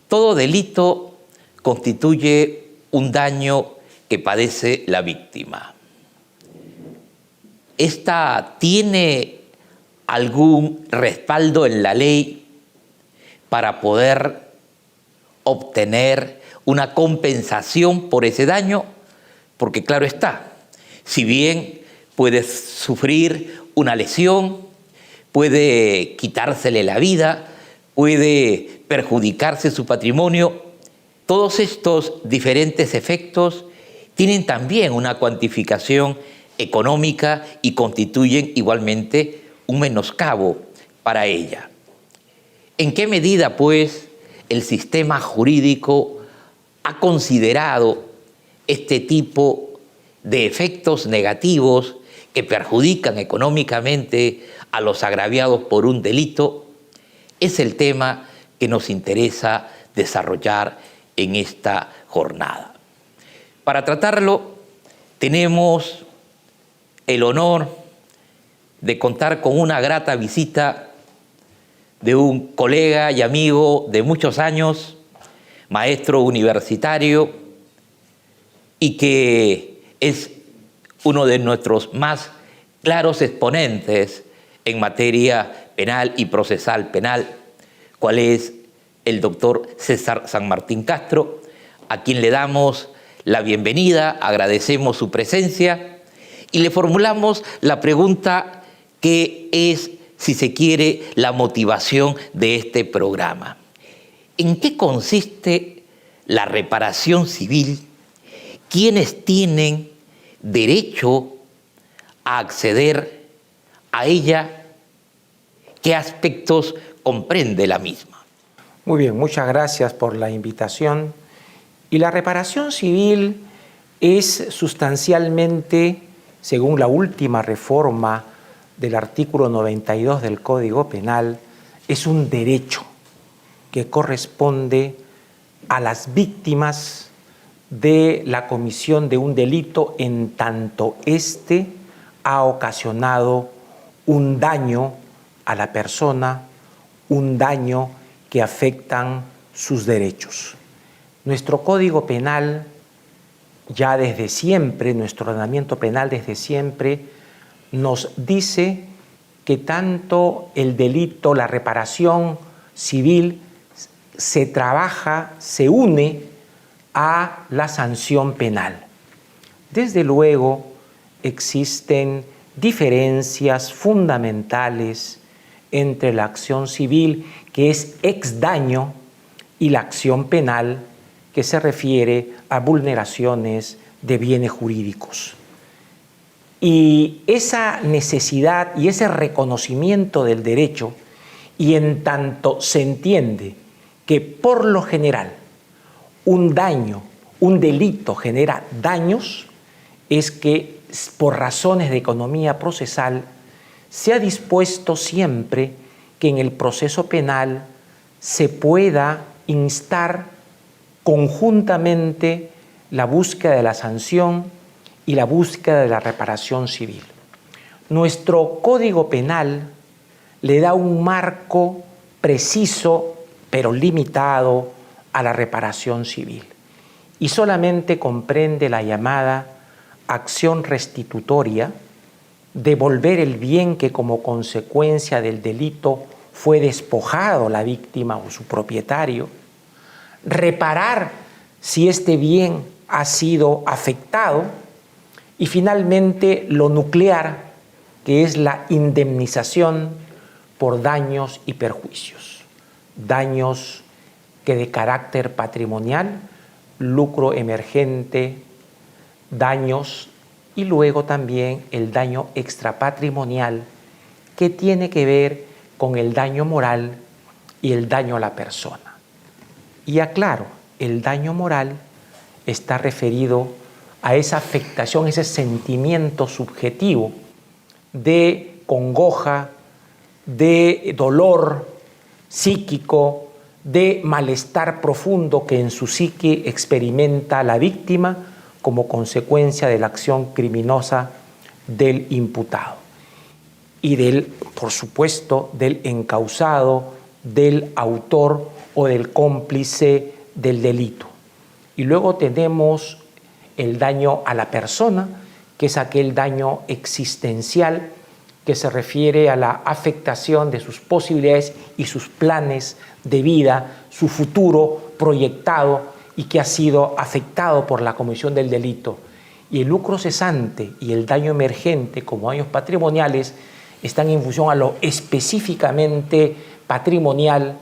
Todo delito constituye un daño que padece la víctima. ¿Esta tiene algún respaldo en la ley para poder obtener una compensación por ese daño? Porque claro está, si bien puede sufrir una lesión, puede quitársele la vida, puede perjudicarse su patrimonio, todos estos diferentes efectos tienen también una cuantificación económica y constituyen igualmente un menoscabo para ella. ¿En qué medida, pues, el sistema jurídico ha considerado este tipo de efectos negativos que perjudican económicamente a los agraviados por un delito? Es el tema que nos interesa desarrollar en esta jornada. Para tratarlo, tenemos el honor de contar con una grata visita de un colega y amigo de muchos años, maestro universitario, y que es uno de nuestros más claros exponentes en materia penal y procesal penal, cual es el doctor César San Martín Castro, a quien le damos la bienvenida, agradecemos su presencia y le formulamos la pregunta que es, si se quiere, la motivación de este programa. ¿En qué consiste la reparación civil? ¿Quiénes tienen derecho a acceder a ella? ¿Qué aspectos comprende la misma? Muy bien, muchas gracias por la invitación. Y la reparación civil es sustancialmente, según la última reforma del artículo 92 del Código Penal, es un derecho que corresponde a las víctimas de la comisión de un delito en tanto éste ha ocasionado un daño a la persona, un daño que afectan sus derechos. Nuestro Código Penal, ya desde siempre, nuestro ordenamiento penal desde siempre, nos dice que tanto el delito, la reparación civil, se trabaja, se une a la sanción penal. Desde luego, existen diferencias fundamentales entre la acción civil, que es ex daño, y la acción penal, que se refiere a vulneraciones de bienes jurídicos. Y esa necesidad y ese reconocimiento del derecho, y en tanto se entiende que por lo general un daño, un delito genera daños, es que por razones de economía procesal se ha dispuesto siempre que en el proceso penal se pueda instar conjuntamente la búsqueda de la sanción y la búsqueda de la reparación civil. Nuestro Código Penal le da un marco preciso, pero limitado, a la reparación civil y solamente comprende la llamada acción restitutoria, devolver el bien que como consecuencia del delito fue despojado la víctima o su propietario, reparar si este bien ha sido afectado y finalmente lo nuclear, que es la indemnización por daños y perjuicios. Daños que de carácter patrimonial, lucro emergente, daños y luego también el daño extrapatrimonial que tiene que ver con el daño moral y el daño a la persona. Y aclaro, el daño moral está referido a esa afectación, ese sentimiento subjetivo de congoja, de dolor psíquico, de malestar profundo que en su psique experimenta la víctima como consecuencia de la acción criminosa del imputado y del, por supuesto, del encausado, del autor o del cómplice del delito. Y luego tenemos el daño a la persona, que es aquel daño existencial que se refiere a la afectación de sus posibilidades y sus planes de vida, su futuro proyectado y que ha sido afectado por la comisión del delito. Y el lucro cesante y el daño emergente como daños patrimoniales están en función a lo específicamente patrimonial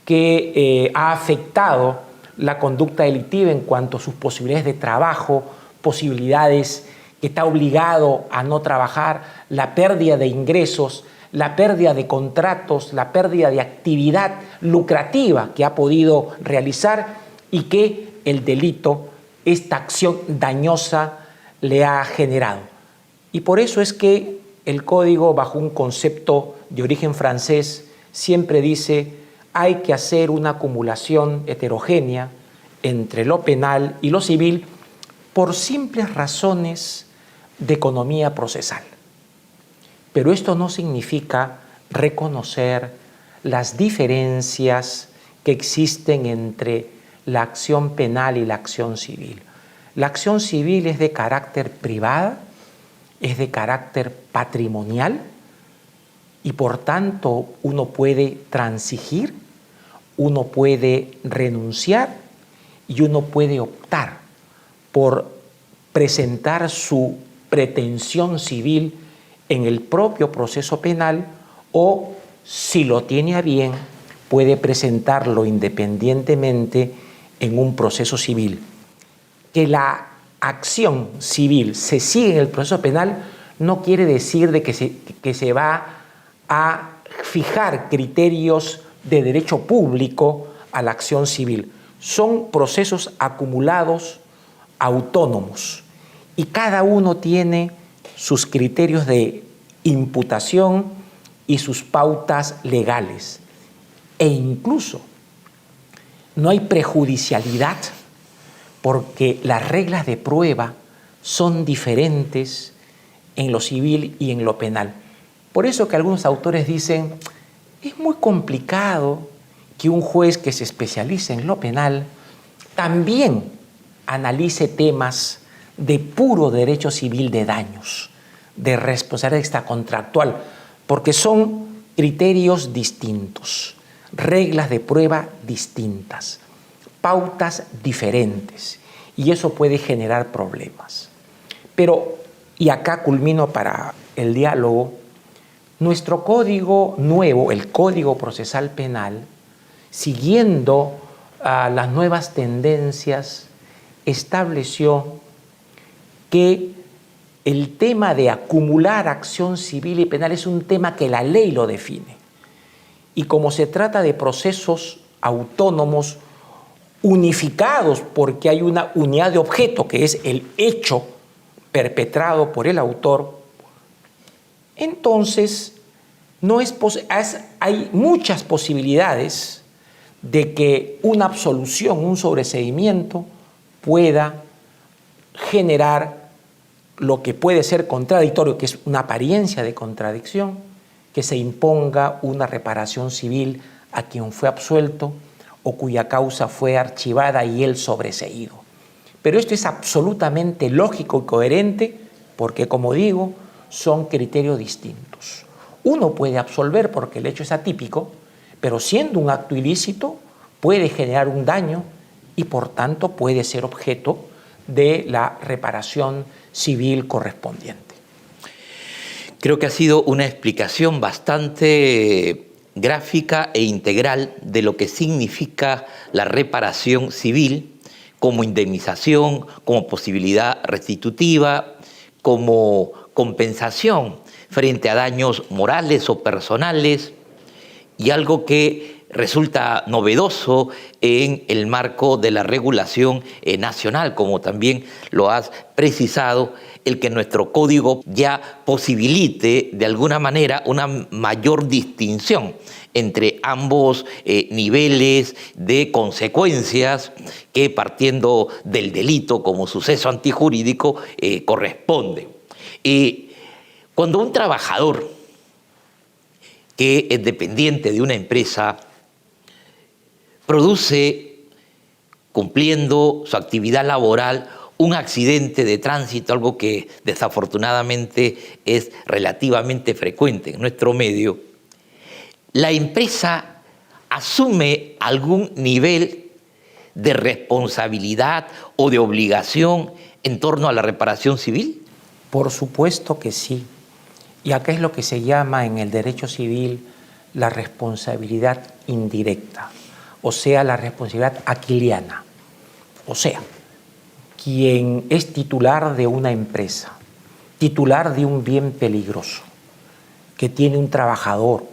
que ha afectado la conducta delictiva en cuanto a sus posibilidades de trabajo, posibilidades que está obligado a no trabajar, la pérdida de ingresos, la pérdida de contratos, la pérdida de actividad lucrativa que ha podido realizar y que el delito, esta acción dañosa, le ha generado. Y por eso es que el Código, bajo un concepto de origen francés, siempre dice: hay que hacer una acumulación heterogénea entre lo penal y lo civil por simples razones de economía procesal. Pero esto no significa reconocer las diferencias que existen entre la acción penal y la acción civil. La acción civil es de carácter privada, es de carácter patrimonial y por tanto uno puede transigir, uno puede renunciar y uno puede optar por presentar su pretensión civil en el propio proceso penal o, si lo tiene a bien, puede presentarlo independientemente en un proceso civil. Que la acción civil se sigue en el proceso penal no quiere decir de que se va a fijar criterios de derecho público a la acción civil. Son procesos acumulados autónomos y cada uno tiene sus criterios de imputación y sus pautas legales. E incluso no hay prejudicialidad porque las reglas de prueba son diferentes en lo civil y en lo penal. Por eso que algunos autores dicen: es muy complicado que un juez que se especialice en lo penal también analice temas de puro derecho civil de daños, de responsabilidad extracontractual, porque son criterios distintos, reglas de prueba distintas, pautas diferentes, y eso puede generar problemas. Pero, y acá culmino para el diálogo, nuestro código nuevo, el Código Procesal Penal, siguiendo las nuevas tendencias, estableció que el tema de acumular acción civil y penal es un tema que la ley lo define. Y como se trata de procesos autónomos unificados porque hay una unidad de objeto que es el hecho perpetrado por el autor, entonces hay muchas posibilidades de que una absolución, un sobreseimiento pueda generar lo que puede ser contradictorio, que es una apariencia de contradicción, que se imponga una reparación civil a quien fue absuelto o cuya causa fue archivada y él sobreseído. Pero esto es absolutamente lógico y coherente porque, como digo, son criterios distintos. Uno puede absolver porque el hecho es atípico, pero siendo un acto ilícito puede generar un daño y por tanto puede ser objeto de la reparación civil correspondiente. Creo que ha sido una explicación bastante gráfica e integral de lo que significa la reparación civil como indemnización, como posibilidad restitutiva, como compensación frente a daños morales o personales, y algo que resulta novedoso en el marco de la regulación nacional, como también lo has precisado, el que nuestro código ya posibilite de alguna manera una mayor distinción entre ambos niveles de consecuencias que, partiendo del delito como suceso antijurídico, corresponde. Cuando un trabajador que es dependiente de una empresa produce, cumpliendo su actividad laboral, un accidente de tránsito, algo que desafortunadamente es relativamente frecuente en nuestro medio, la empresa asume algún nivel de responsabilidad o de obligación en torno a la reparación civil? Por supuesto que sí. Y acá es lo que se llama en el derecho civil la responsabilidad indirecta, o sea, la responsabilidad aquiliana. O sea, quien es titular de una empresa, titular de un bien peligroso, que tiene un trabajador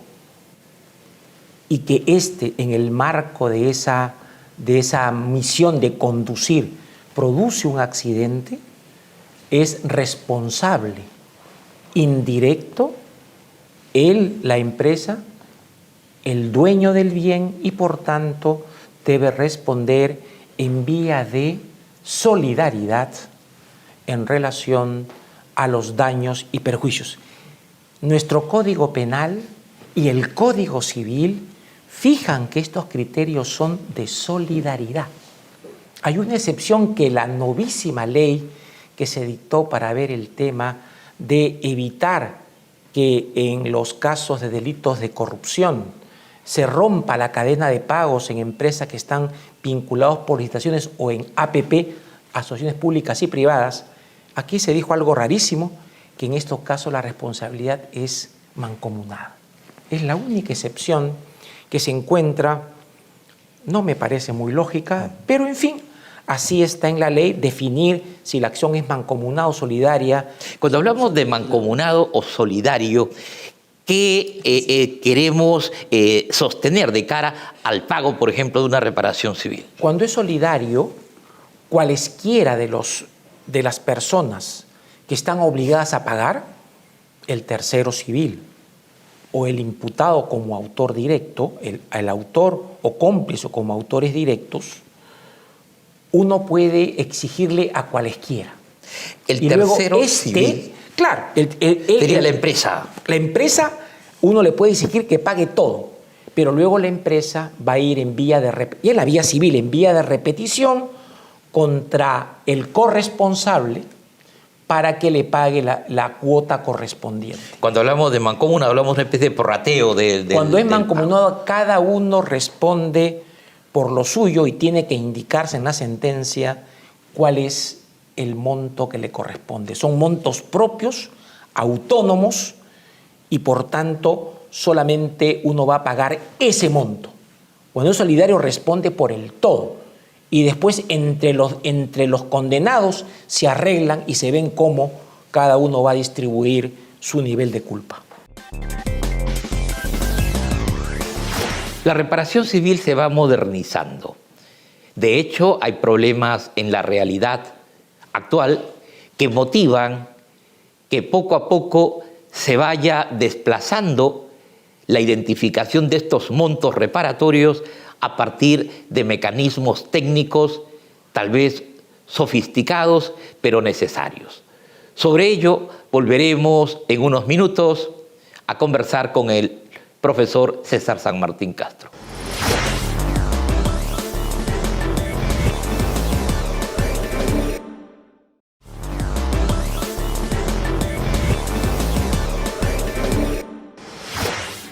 y que éste, en el marco de esa misión de conducir, produce un accidente, es responsable indirecto él, la empresa, el dueño del bien, y por tanto debe responder en vía de solidaridad en relación a los daños y perjuicios. Nuestro Código Penal y el Código Civil fijan que estos criterios son de solidaridad. Hay una excepción, que la novísima ley que se dictó para ver el tema de evitar que en los casos de delitos de corrupción se rompa la cadena de pagos en empresas que están vinculados por licitaciones o en APP, asociaciones públicas y privadas. Aquí se dijo algo rarísimo, que en estos casos la responsabilidad es mancomunada. Es la única excepción que se encuentra, no me parece muy lógica, pero en fin, así está en la ley, definir si la acción es mancomunada o solidaria. Cuando hablamos de mancomunado o solidario, ¿qué queremos sostener de cara al pago, por ejemplo, de una reparación civil? Cuando es solidario, cualesquiera de las personas que están obligadas a pagar, el tercero civil o el imputado como autor directo, el autor o cómplice como autores directos, uno puede exigirle a cualesquiera. El y tercero luego civil, claro, sería la empresa. La empresa, uno le puede exigir que pague todo, pero luego la empresa va a ir en vía y en la vía civil, en vía de repetición contra el corresponsable para que le pague la cuota correspondiente. Cuando hablamos de mancomunado, hablamos de una especie de prorrateo Cuando es mancomunado, cada uno responde por lo suyo y tiene que indicarse en la sentencia cuál es el monto que le corresponde. Son montos propios, autónomos, y por tanto solamente uno va a pagar ese monto. Cuando es solidario, responde por el todo. Y después entre los condenados se arreglan y se ven cómo cada uno va a distribuir su nivel de culpa. La reparación civil se va modernizando. De hecho, hay problemas en la realidad actual que motivan que poco a poco se vaya desplazando la identificación de estos montos reparatorios a partir de mecanismos técnicos, tal vez sofisticados, pero necesarios. Sobre ello volveremos en unos minutos a conversar con el profesor César San Martín Castro.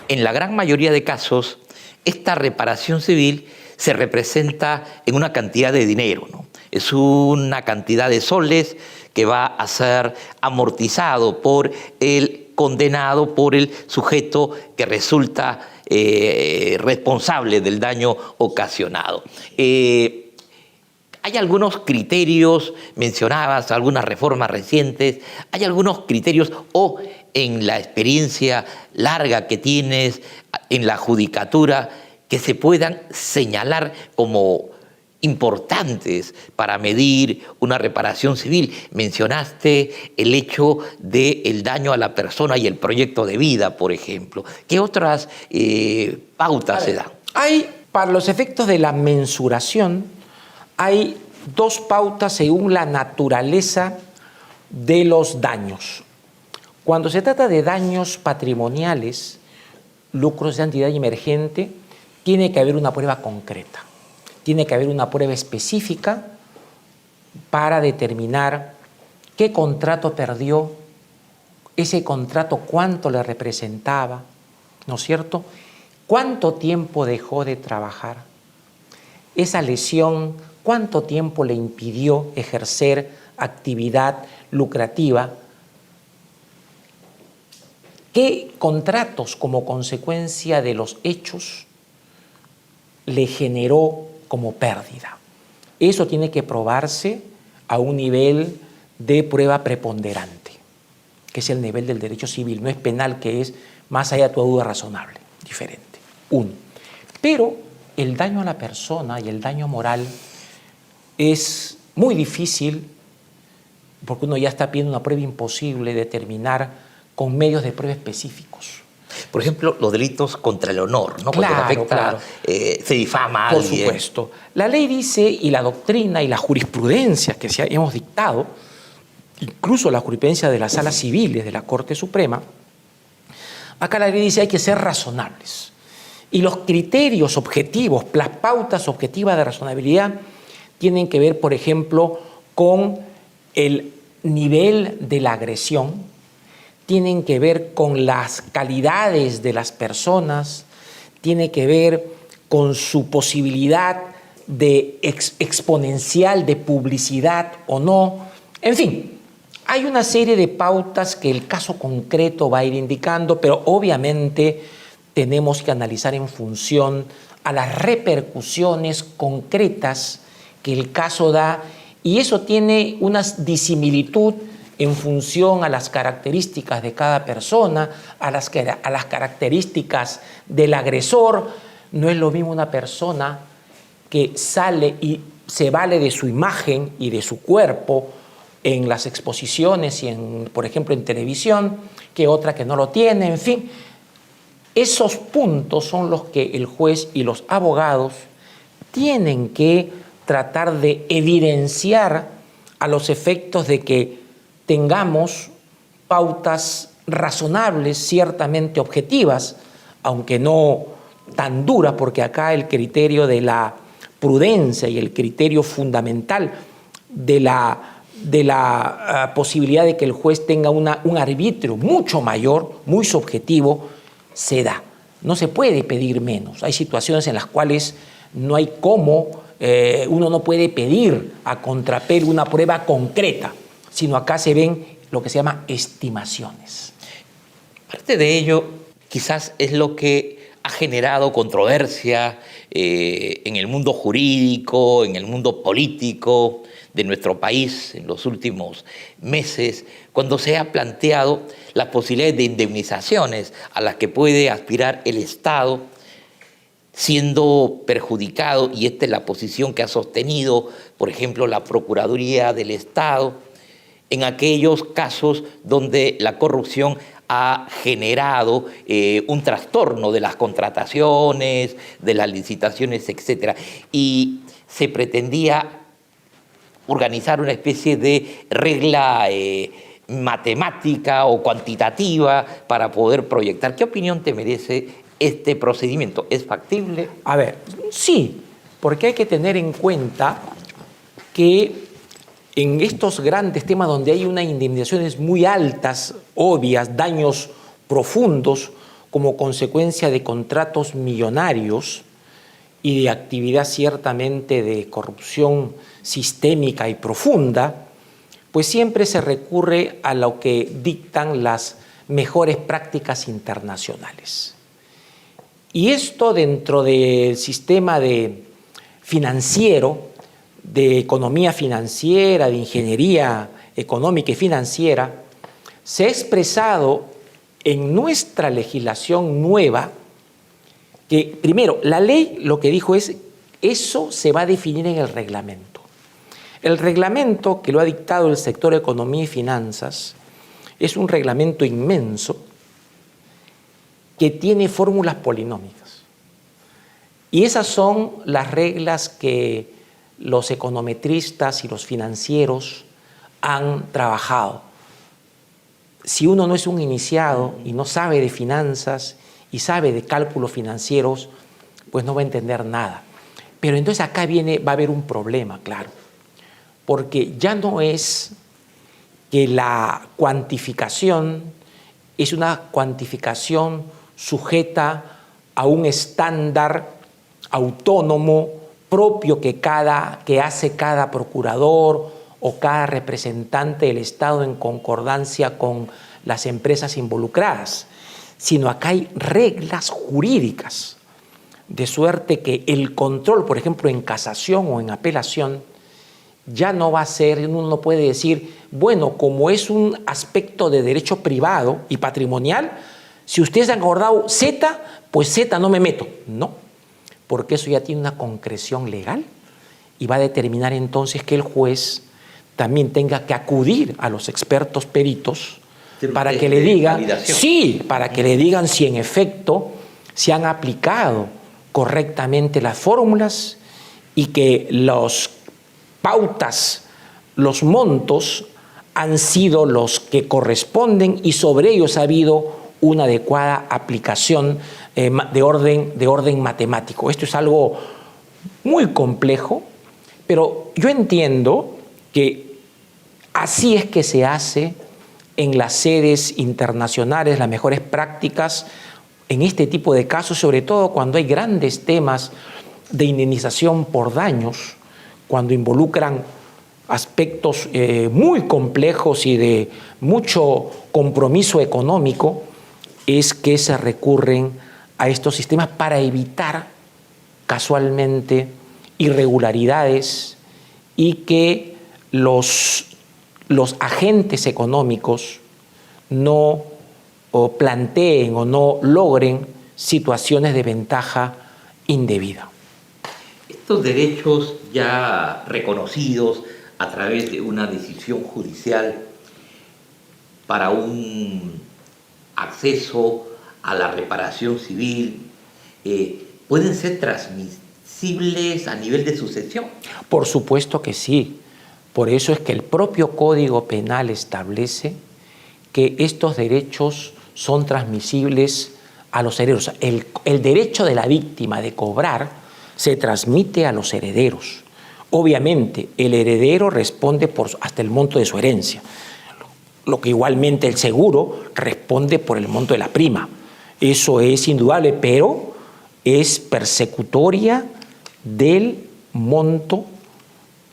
En la gran mayoría de casos, esta reparación civil se representa en una cantidad de dinero, ¿no? Es una cantidad de soles que va a ser amortizado por el condenado, por el sujeto que resulta responsable del daño ocasionado. Hay algunos criterios, mencionabas algunas reformas recientes, hay algunos criterios o en la experiencia larga que tienes en la judicatura que se puedan señalar como importantes para medir una reparación civil. Mencionaste el hecho del daño a la persona y el proyecto de vida, por ejemplo. ¿Qué otras pautas se dan? Hay, para los efectos de la mensuración, hay dos pautas según la naturaleza de los daños. Cuando se trata de daños patrimoniales, lucros de entidad emergente, tiene que haber una prueba concreta. tiene que haber una prueba específica para determinar qué contrato perdió, ese contrato cuánto le representaba, ¿no es cierto? ¿Cuánto tiempo dejó de trabajar? Esa lesión, ¿cuánto tiempo le impidió ejercer actividad lucrativa? ¿Qué contratos como consecuencia de los hechos le generó como pérdida? Eso tiene que probarse a un nivel de prueba preponderante, que es el nivel del derecho civil, no es penal, que es más allá de tu duda razonable, diferente. Uno. Pero el daño a la persona y el daño moral es muy difícil, porque uno ya está pidiendo una prueba imposible determinar con medios de prueba específicos. Por ejemplo, los delitos contra el honor, ¿no? Claro, Porque afecta, claro. Se difama a Por alguien. supuesto. La ley dice, y la doctrina y la jurisprudencia que hemos dictado, incluso la jurisprudencia de las salas civiles de la Corte Suprema, acá la ley dice hay que ser razonables. Y los criterios objetivos, las pautas objetivas de razonabilidad, tienen que ver, por ejemplo, con el nivel de la agresión, tienen que ver con las calidades de las personas, tiene que ver con su posibilidad de exponencial de publicidad o no. En fin, hay una serie de pautas que el caso concreto va a ir indicando, pero obviamente tenemos que analizar en función a las repercusiones concretas que el caso da, y eso tiene una disimilitud en función a las características de cada persona, a las características del agresor. No es lo mismo una persona que sale y se vale de su imagen y de su cuerpo en las exposiciones y, por ejemplo, en televisión, que otra que no lo tiene. En fin, esos puntos son los que el juez y los abogados tienen que tratar de evidenciar a los efectos de que tengamos pautas razonables, ciertamente objetivas, aunque no tan duras, porque acá el criterio de la prudencia y el criterio fundamental de la posibilidad de que el juez tenga un arbitrio mucho mayor, muy subjetivo, se da. No se puede pedir menos. Hay situaciones en las cuales no hay cómo, uno no puede pedir a contrapelo una prueba concreta, sino acá se ven lo que se llama estimaciones. Parte de ello quizás es lo que ha generado controversia en el mundo jurídico, en el mundo político de nuestro país en los últimos meses, cuando se ha planteado las posibilidades de indemnizaciones a las que puede aspirar el Estado, siendo perjudicado, y esta es la posición que ha sostenido, por ejemplo, la Procuraduría del Estado, en aquellos casos donde la corrupción ha generado un trastorno de las contrataciones, de las licitaciones, etc. Y se pretendía organizar una especie de regla matemática o cuantitativa para poder proyectar. ¿Qué opinión te merece este procedimiento? ¿Es factible? A ver, sí, porque hay que tener en cuenta que en estos grandes temas donde hay unas indemnizaciones muy altas, obvias, daños profundos como consecuencia de contratos millonarios y de actividad ciertamente de corrupción sistémica y profunda, pues siempre se recurre a lo que dictan las mejores prácticas internacionales. Y esto dentro del sistema financiero, de economía financiera, de ingeniería económica y financiera, se ha expresado en nuestra legislación nueva que, primero, la ley lo que dijo es, eso se va a definir en el reglamento. El reglamento que lo ha dictado el sector de economía y finanzas es un reglamento inmenso que tiene fórmulas polinómicas. Y esas son las reglas que los econometristas y los financieros han trabajado. Si uno no es un iniciado y no sabe de finanzas y sabe de cálculos financieros, pues no va a entender nada. Pero entonces acá va a haber un problema, claro, porque ya no es que la cuantificación es una cuantificación sujeta a un estándar autónomo propio que hace cada procurador o cada representante del Estado en concordancia con las empresas involucradas, sino acá hay reglas jurídicas, de suerte que el control, por ejemplo, en casación o en apelación, ya no va a ser, uno no puede decir, bueno, como es un aspecto de derecho privado y patrimonial, si ustedes han acordado Z, pues Z no me meto. No, porque eso ya tiene una concreción legal y va a determinar entonces que el juez también tenga que acudir a los expertos peritos para que le digan, sí, para que le digan si en efecto se han aplicado correctamente las fórmulas y que las pautas, los montos han sido los que corresponden y sobre ellos ha habido una adecuada aplicación de orden matemático. Esto es algo muy complejo, pero yo entiendo que así es que se hace en las sedes internacionales, las mejores prácticas en este tipo de casos, sobre todo cuando hay grandes temas de indemnización por daños, cuando involucran aspectos muy complejos y de mucho compromiso económico, es que se recurren a estos sistemas para evitar casualmente irregularidades y que los agentes económicos no planteen o no logren situaciones de ventaja indebida. Estos derechos ya reconocidos a través de una decisión judicial para un acceso a la reparación civil, ¿pueden ser transmisibles a nivel de sucesión? Por supuesto que sí. Por eso es que el propio Código Penal establece que estos derechos son transmisibles a los herederos. El derecho de la víctima de cobrar se transmite a los herederos. Obviamente, el heredero responde hasta el monto de su herencia, lo que igualmente el seguro responde por el monto de la prima. Eso es indudable, pero es persecutoria del monto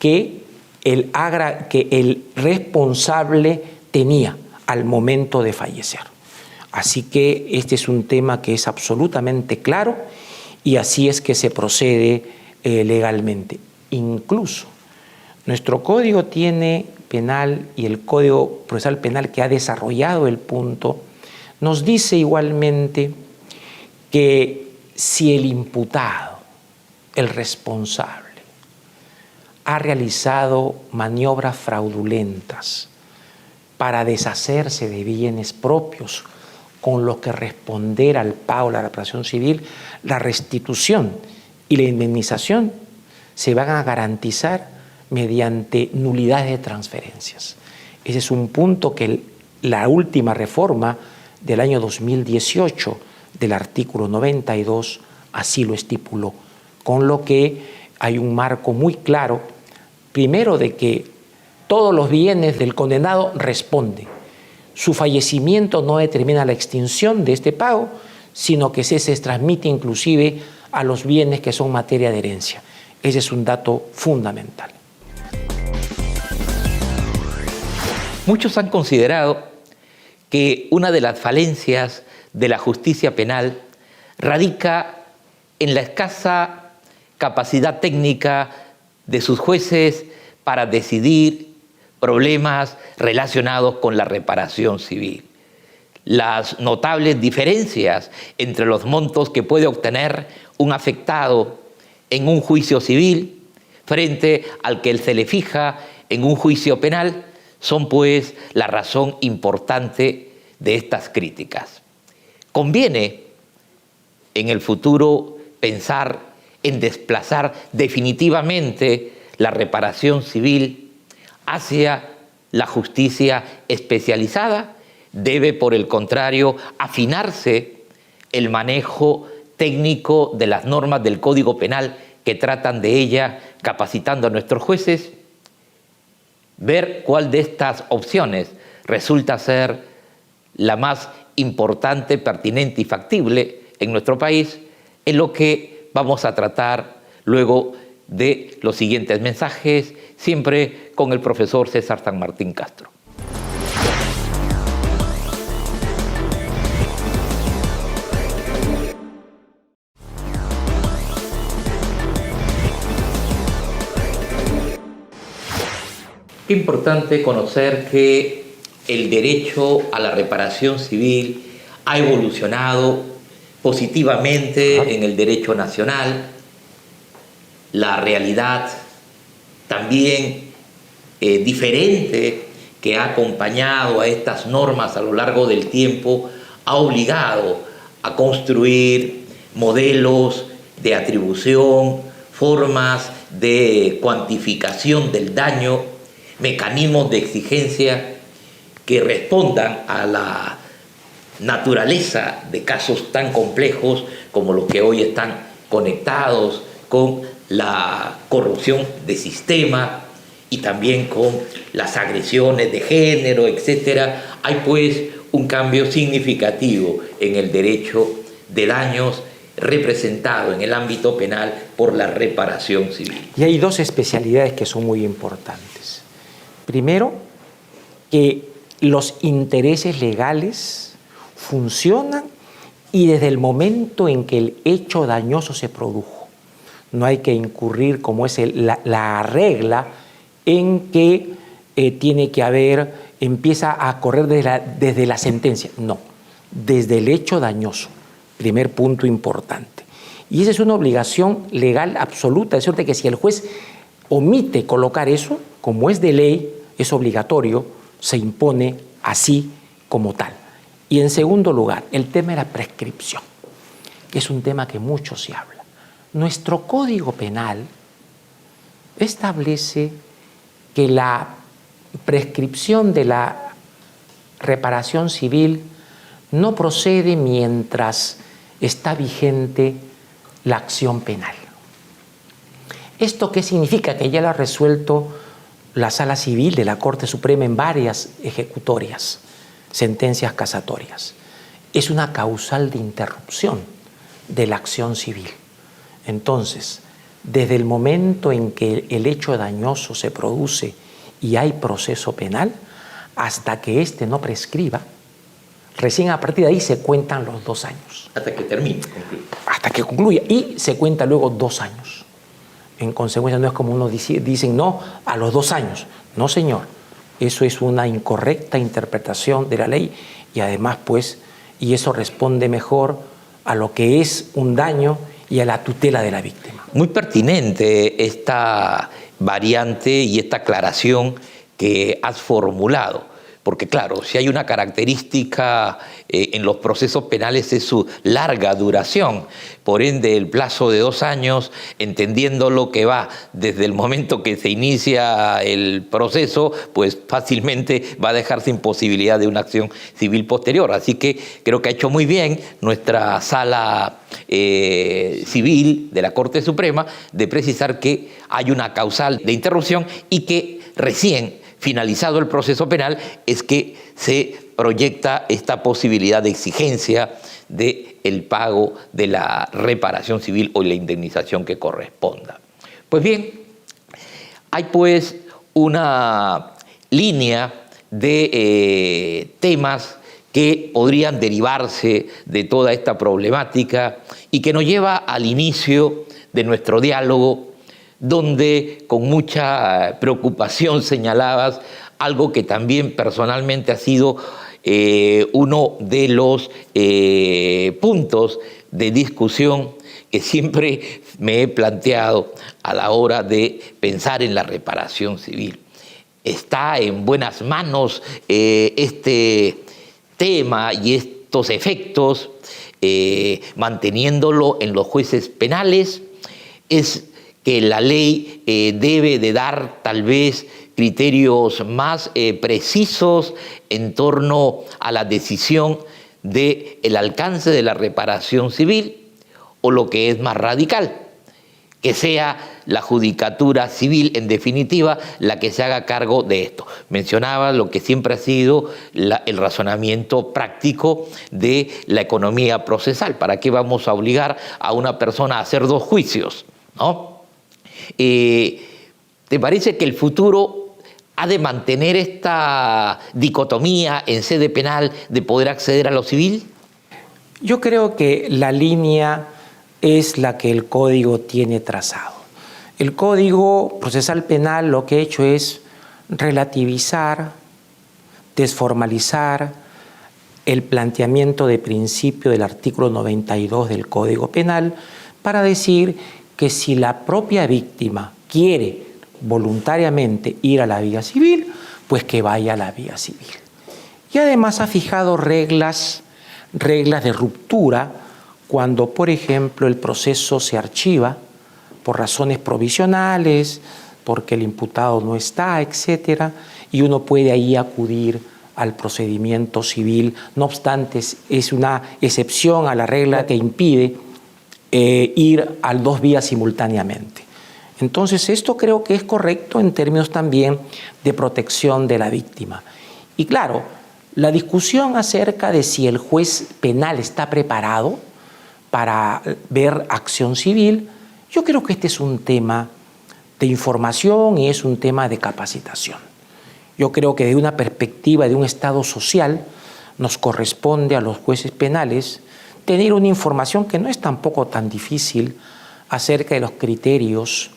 que el responsable tenía al momento de fallecer. Así que este es un tema que es absolutamente claro y así es que se procede legalmente. Incluso nuestro Código Penal y el Código Procesal Penal que ha desarrollado el punto nos dice igualmente que si el imputado, el responsable, ha realizado maniobras fraudulentas para deshacerse de bienes propios con los que responder al pago de la reparación civil, la restitución y la indemnización se van a garantizar mediante nulidades de transferencias. Ese es un punto que la última reforma del año 2018 del artículo 92 así lo estipuló, con lo que hay un marco muy claro, primero de que todos los bienes del condenado responden. Su fallecimiento no determina la extinción de este pago, sino que se transmite inclusive a los bienes que son materia de herencia. Ese es un dato fundamental. Muchos han considerado que una de las falencias de la justicia penal radica en la escasa capacidad técnica de sus jueces para decidir problemas relacionados con la reparación civil. Las notables diferencias entre los montos que puede obtener un afectado en un juicio civil frente al que se le fija en un juicio penal son pues la razón importante de estas críticas. Conviene en el futuro pensar en desplazar definitivamente la reparación civil hacia la justicia especializada. Debe, por el contrario, afinarse el manejo técnico de las normas del Código Penal que tratan de ella, capacitando a nuestros jueces, ver cuál de estas opciones resulta ser la más importante, pertinente y factible en nuestro país, es lo que vamos a tratar luego de los siguientes mensajes, siempre con el profesor César San Martín Castro. Qué importante conocer que el derecho a la reparación civil ha evolucionado positivamente en el derecho nacional. La realidad también diferente que ha acompañado a estas normas a lo largo del tiempo ha obligado a construir modelos de atribución, formas de cuantificación del daño, mecanismos de exigencia que respondan a la naturaleza de casos tan complejos como los que hoy están conectados con la corrupción de sistema y también con las agresiones de género, etc. Hay pues un cambio significativo en el derecho de daños representado en el ámbito penal por la reparación civil. Y hay dos especialidades que son muy importantes. Primero, que los intereses legales funcionan y desde el momento en que el hecho dañoso se produjo. No hay que incurrir, como es la regla, en que tiene que haber, empieza a correr desde la sentencia. No, desde el hecho dañoso. Primer punto importante. Y esa es una obligación legal absoluta, de suerte que si el juez omite colocar eso, como es de ley, es obligatorio, se impone así como tal. Y en segundo lugar, el tema de la prescripción, que es un tema que mucho se habla. Nuestro Código Penal establece que la prescripción de la reparación civil no procede mientras está vigente la acción penal. ¿Esto qué significa? Que ya lo ha resuelto la Sala Civil de la Corte Suprema en varias ejecutorias, sentencias casatorias. Es una causal de interrupción de la acción civil. Entonces, desde el momento en que el hecho dañoso se produce y hay proceso penal, hasta que éste no prescriba, recién a partir de ahí se cuentan los 2 años. Hasta que termine, concluye. Hasta que concluya. Y se cuenta luego 2 años. En consecuencia, no es como uno dicen, no, a los 2 años. No, señor. Eso es una incorrecta interpretación de la ley y además, pues, y eso responde mejor a lo que es un daño y a la tutela de la víctima. Muy pertinente esta variante y esta aclaración que has formulado. Porque claro, si hay una característica en los procesos penales es su larga duración. Por ende, el plazo de 2 años, entendiendo lo que va desde el momento que se inicia el proceso, pues fácilmente va a dejar sin posibilidad de una acción civil posterior. Así que creo que ha hecho muy bien nuestra Sala Civil de la Corte Suprema de precisar que hay una causal de interrupción y que recién finalizado el proceso penal, es que se proyecta esta posibilidad de exigencia del pago de la reparación civil o la indemnización que corresponda. Pues bien, hay pues una línea de temas que podrían derivarse de toda esta problemática y que nos lleva al inicio de nuestro diálogo, donde con mucha preocupación señalabas algo que también personalmente ha sido uno de los puntos de discusión que siempre me he planteado a la hora de pensar en la reparación civil. ¿Está en buenas manos este tema y estos efectos, manteniéndolo en los jueces penales? ¿Es que la ley debe de dar tal vez criterios más precisos en torno a la decisión del alcance de la reparación civil? O lo que es más radical, que sea la judicatura civil, en definitiva, la que se haga cargo de esto. Mencionaba lo que siempre ha sido el razonamiento práctico de la economía procesal. ¿Para qué vamos a obligar a una persona a hacer 2 juicios? ¿No? ¿Te parece que el futuro ha de mantener esta dicotomía en sede penal de poder acceder a lo civil? Yo creo que la línea es la que el Código tiene trazado. El Código Procesal Penal lo que ha hecho es relativizar, desformalizar el planteamiento de principio del artículo 92 del Código Penal para decir que si la propia víctima quiere voluntariamente ir a la vía civil, pues que vaya a la vía civil. Y además ha fijado reglas de ruptura cuando, por ejemplo, el proceso se archiva por razones provisionales, porque el imputado no está, etcétera, y uno puede ahí acudir al procedimiento civil. No obstante, es una excepción a la regla que impide ir a 2 vías simultáneamente. Entonces, esto creo que es correcto en términos también de protección de la víctima. Y claro, la discusión acerca de si el juez penal está preparado para ver acción civil, yo creo que este es un tema de información y es un tema de capacitación. Yo creo que desde una perspectiva de un Estado social nos corresponde a los jueces penales tener una información que no es tampoco tan difícil acerca de los criterios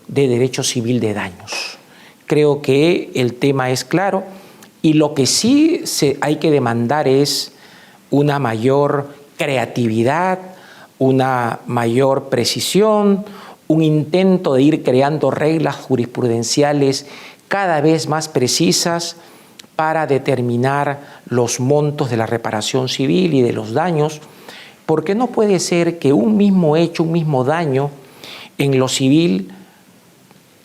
de derecho civil de daños. Creo que el tema es claro y lo que sí hay que demandar es una mayor creatividad, una mayor precisión, un intento de ir creando reglas jurisprudenciales cada vez más precisas para determinar los montos de la reparación civil y de los daños, porque no puede ser que un mismo hecho, un mismo daño, en lo civil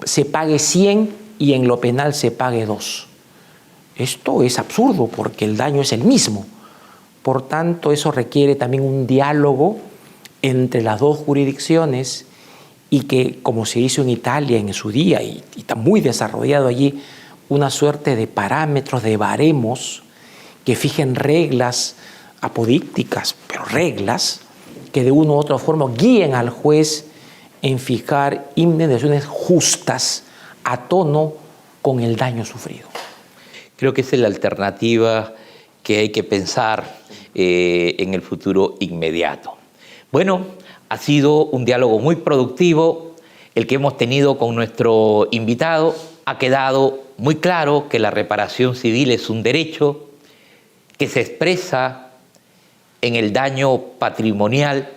se pague 100 y en lo penal se pague 2. Esto es absurdo porque el daño es el mismo. Por tanto, eso requiere también un diálogo entre las 2 jurisdicciones y que, como se hizo en Italia en su día, y está muy desarrollado allí, una suerte de parámetros, de baremos que fijen reglas apodícticas, pero reglas que de una u otra forma guíen al juez en fijar indemnizaciones justas a tono con el daño sufrido. Creo que esa es la alternativa que hay que pensar en el futuro inmediato. Bueno, ha sido un diálogo muy productivo el que hemos tenido con nuestro invitado. Ha quedado muy claro que la reparación civil es un derecho que se expresa en el daño patrimonial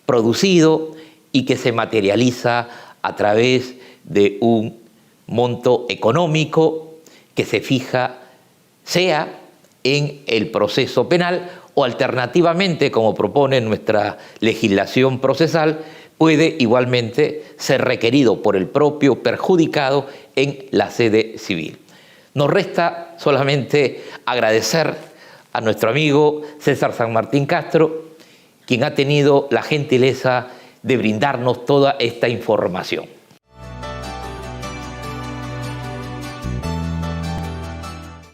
producido y que se materializa a través de un monto económico que se fija, sea en el proceso penal o alternativamente, como propone nuestra legislación procesal, puede igualmente ser requerido por el propio perjudicado en la sede civil. Nos resta solamente agradecer a nuestro amigo César San Martín Castro, quien ha tenido la gentileza de brindarnos toda esta información.